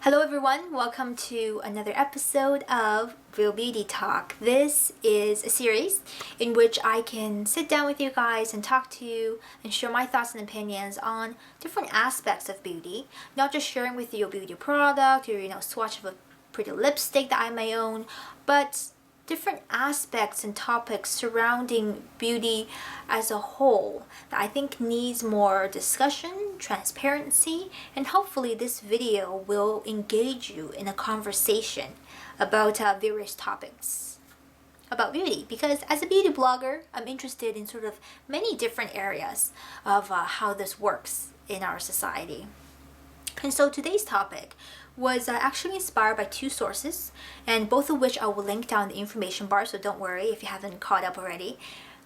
Hello everyone, welcome to another episode of Real Beauty Talk. This is a series in which I can sit down with you guys and talk to you and share my thoughts and opinions on different aspects of beauty. Not just sharing with you a beauty product or swatch of a pretty lipstick that I may own, but different aspects and topics surrounding beauty as a whole that I think needs more discussion, transparency, and hopefully this video will engage you in a conversation about various topics about beauty, because as a beauty blogger, I'm interested in sort of many different areas of how this works in our society. And so today's topic was actually inspired by two sources, and both of which I will link down in the information bar, so don't worry if you haven't caught up already.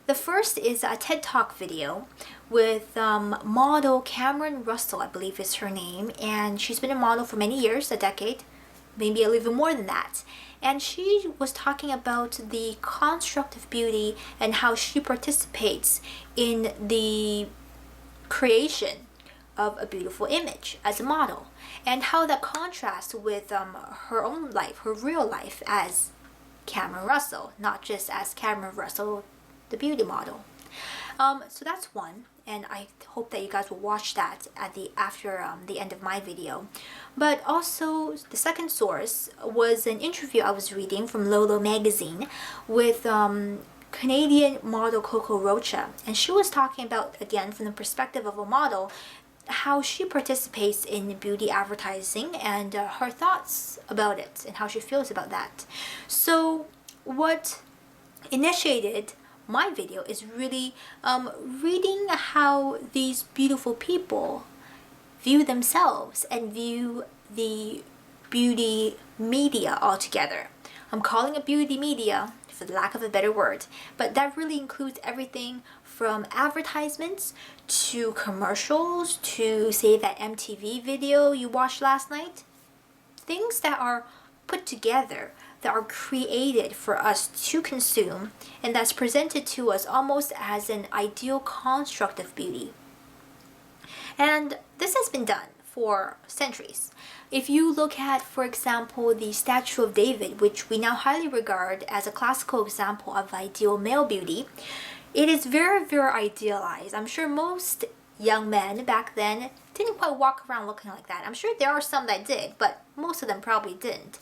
The first is a TED Talk video with model Cameron Russell, I believe is her name, and she's been a model for many years, a decade, maybe a little more than that. And she was talking about the construct of beauty and how she participates in the creation of a beautiful image as a model, and how that contrasts with her own life, her real life as Cameron Russell, not just as Cameron Russell, the beauty model. So that's one, and I hope that you guys will watch that after the end of my video. But also, the second source was an interview I was reading from Lolo magazine with Canadian model Coco Rocha, and she was talking about, again, from the perspective of a model, how she participates in beauty advertising and her thoughts about it and how she feels about that. So what initiated my video is really reading how these beautiful people view themselves and view the beauty media altogether. I'm calling it beauty media for the lack of a better word, but that really includes everything from advertisements to commercials to, say, that MTV video you watched last night. Things that are put together, that are created for us to consume, and that's presented to us almost as an ideal construct of beauty. And this has been done for centuries. If you look at, for example, the Statue of David, which we now highly regard as a classical example of ideal male beauty, it is very, very idealized. I'm sure most young men back then didn't quite walk around looking like that. I'm sure there are some that did, but most of them probably didn't.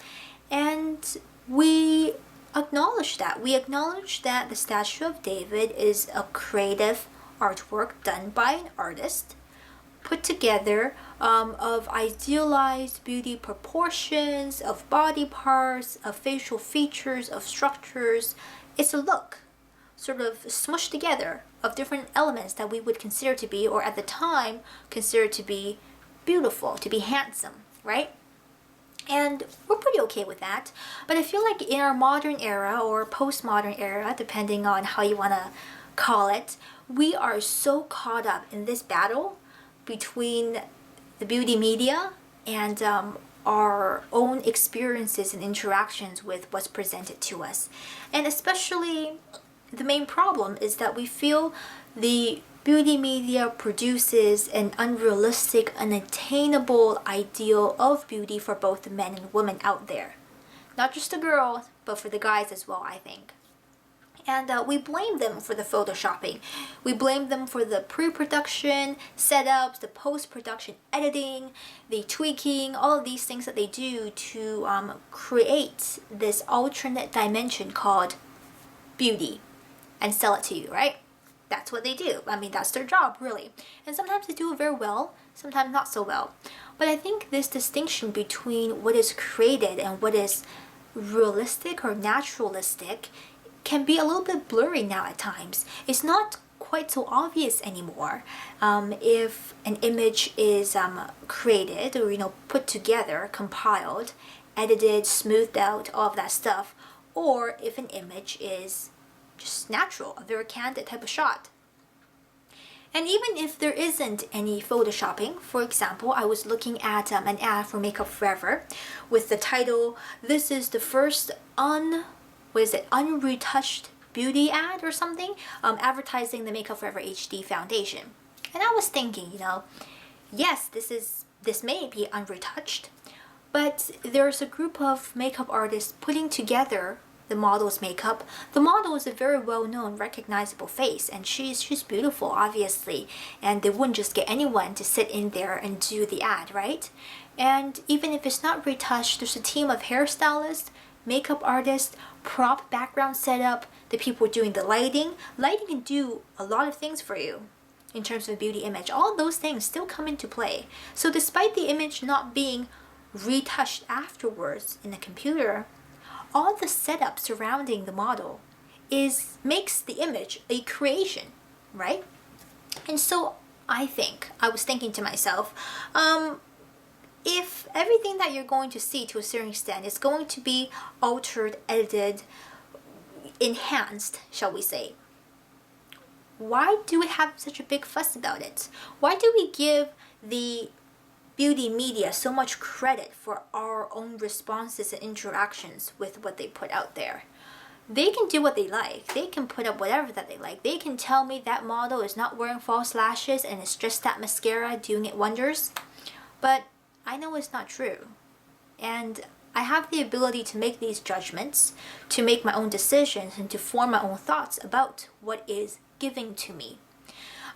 And we acknowledge that. We acknowledge that the Statue of David is a creative artwork done by an artist, put together of idealized beauty proportions, of body parts, of facial features, of structures. It's a look sort of smushed together of different elements that we would consider to be, or at the time considered to be, beautiful, to be handsome, right? And we're pretty okay with that. But I feel like in our modern era or postmodern era, depending on how you want to call it, we are so caught up in this battle between the beauty media and our own experiences and interactions with what's presented to us. And especially, the main problem is that we feel the beauty media produces an unrealistic, unattainable ideal of beauty for both the men and women out there. Not just the girls, but for the guys as well, I think. And we blame them for the photoshopping. We blame them for the pre-production setups, the post-production editing, the tweaking, all of these things that they do to create this alternate dimension called beauty and sell it to you, right? That's what they do. I mean, that's their job, really. And sometimes they do it very well, sometimes not so well. But I think this distinction between what is created and what is realistic or naturalistic can be a little bit blurry now at times. It's not quite so obvious anymore if an image is created or put together, compiled, edited, smoothed out, all of that stuff, or if an image is just natural, a very candid type of shot. And even if there isn't any photoshopping, for example, I was looking at an ad for Makeup Forever with the title, "This is the first unretouched beauty ad" or something, advertising the Makeup Forever HD foundation. And I was thinking, yes, this may be unretouched, But there's a group of makeup artists putting together the model's makeup. The model is a very well-known, recognizable face, and she's beautiful, obviously, and they wouldn't just get anyone to sit in there and do the ad, right? And even if it's not retouched, there's a team of hairstylists, makeup artists, prop background setup, the people doing the lighting. Lighting can do a lot of things for you in terms of beauty image. All those things still come into play. So despite the image not being retouched afterwards in a computer, all the setup surrounding the model makes the image a creation, right? And so I was thinking to myself, if everything that you're going to see to a certain extent is going to be altered, edited, enhanced, shall we say, why do we have such a big fuss about it? Why do we give the beauty media so much credit for our own responses and interactions with what they put out there? They can do what they like. They can put up whatever that they like. They can tell me that model is not wearing false lashes and it's just that mascara doing it wonders. But I know it's not true. And I have the ability to make these judgments, to make my own decisions, and to form my own thoughts about what is given to me.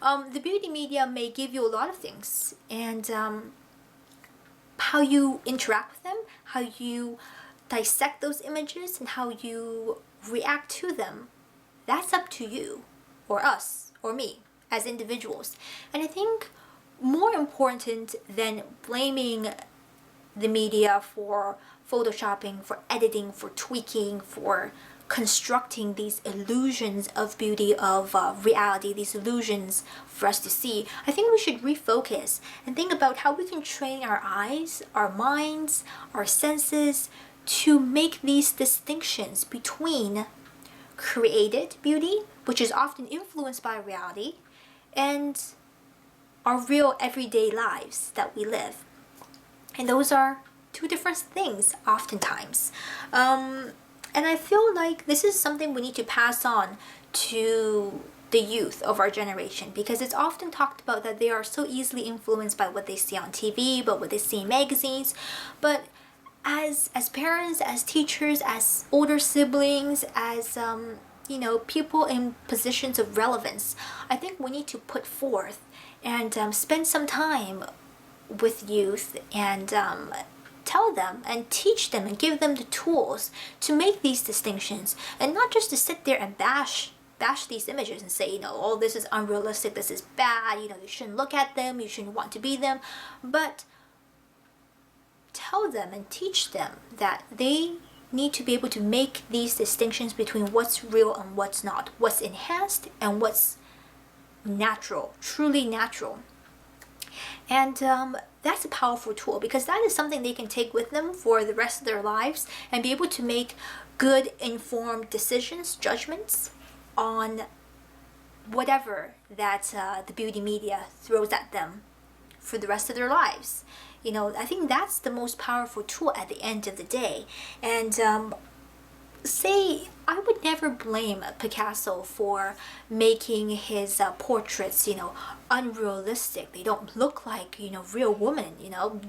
The beauty media may give you a lot of things, and how you interact with them, how you dissect those images, and how you react to them, that's up to you, or us, or me, as individuals. And I think more important than blaming the media for photoshopping, for editing, for tweaking, for constructing these illusions of beauty, of reality, these illusions for us to see, I think we should refocus and think about how we can train our eyes, our minds, our senses to make these distinctions between created beauty, which is often influenced by reality, and our real everyday lives that we live. And those are two different things oftentimes. And I feel like this is something we need to pass on to the youth of our generation, because it's often talked about that they are so easily influenced by what they see on TV, but what they see in magazines. But as parents, as teachers, as older siblings, as people in positions of relevance, I think we need to put forth and spend some time with youth and tell them and teach them and give them the tools to make these distinctions, and not just to sit there and bash these images and say, oh, this is unrealistic, this is bad, you shouldn't look at them, you shouldn't want to be them, but tell them and teach them that they need to be able to make these distinctions between what's real and what's not, what's enhanced and what's natural, truly natural. And that's a powerful tool, because that is something they can take with them for the rest of their lives and be able to make good, informed decisions, judgments on whatever that the beauty media throws at them for the rest of their lives. I think that's the most powerful tool at the end of the day. And I would never blame Picasso for making his portraits, unrealistic. They don't look like, real women,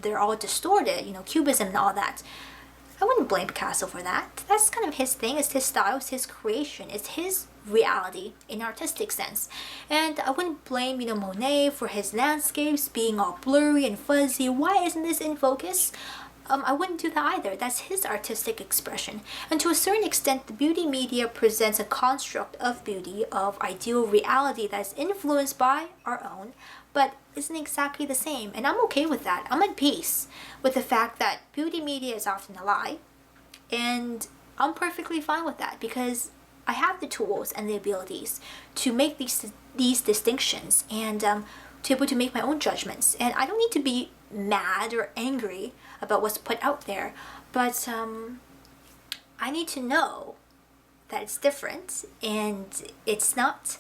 they're all distorted, cubism and all that. I wouldn't blame Picasso for that. That's kind of his thing, it's his style, it's his creation, it's his reality in artistic sense. And I wouldn't blame, Monet for his landscapes being all blurry and fuzzy. Why isn't this in focus? I wouldn't do that either. That's his artistic expression. And to a certain extent, the beauty media presents a construct of beauty, of ideal reality that's influenced by our own, but isn't exactly the same. And I'm okay with that. I'm at peace with the fact that beauty media is often a lie. And I'm perfectly fine with that, because I have the tools and the abilities to make these distinctions and to be able to make my own judgments. And I don't need to be mad or angry about what's put out there, but I need to know that it's different and it's not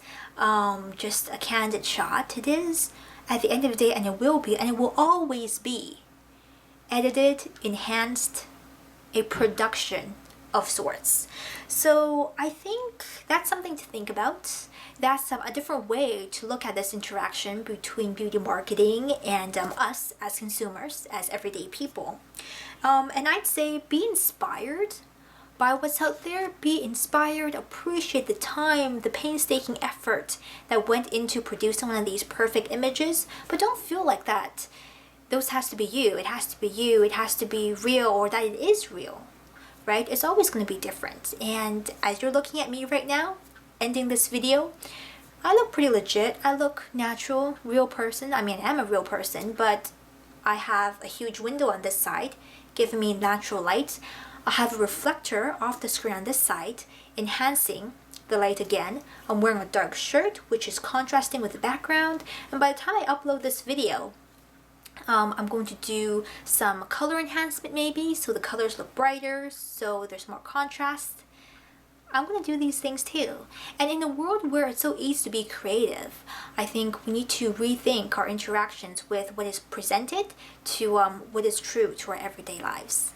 just a candid shot. It is, at the end of the day, and it will be, and it will always be edited, enhanced, a production of sorts. So I think that's something to think about. That's a different way to look at this interaction between beauty marketing and us as consumers, as everyday people. And I'd say be inspired by what's out there. Be inspired, appreciate the time, the painstaking effort that went into producing one of these perfect images, but don't feel like that those has to be you. It has to be you. It has to be real, or that it is real, right? It's always going to be different. And as you're looking at me right now, ending this video, I look pretty legit. I look natural, real person. I mean, I am a real person, but I have a huge window on this side, giving me natural light. I have a reflector off the screen on this side, enhancing the light again. I'm wearing a dark shirt, which is contrasting with the background. And by the time I upload this video, I'm going to do some color enhancement maybe, so the colors look brighter, so there's more contrast. I'm going to do these things too. And in a world where it's so easy to be creative, I think we need to rethink our interactions with what is presented to what is true to our everyday lives.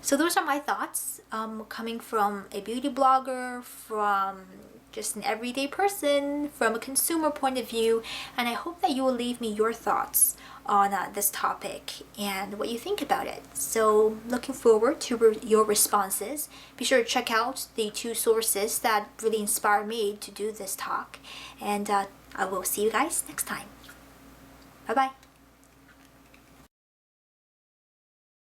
So those are my thoughts, coming from a beauty blogger, from just an everyday person, from a consumer point of view, and I hope that you will leave me your thoughts on this topic and what you think about it. So looking forward to your responses. Be sure to check out the 2 sources that really inspired me to do this talk, and I will see you guys next time. Bye bye.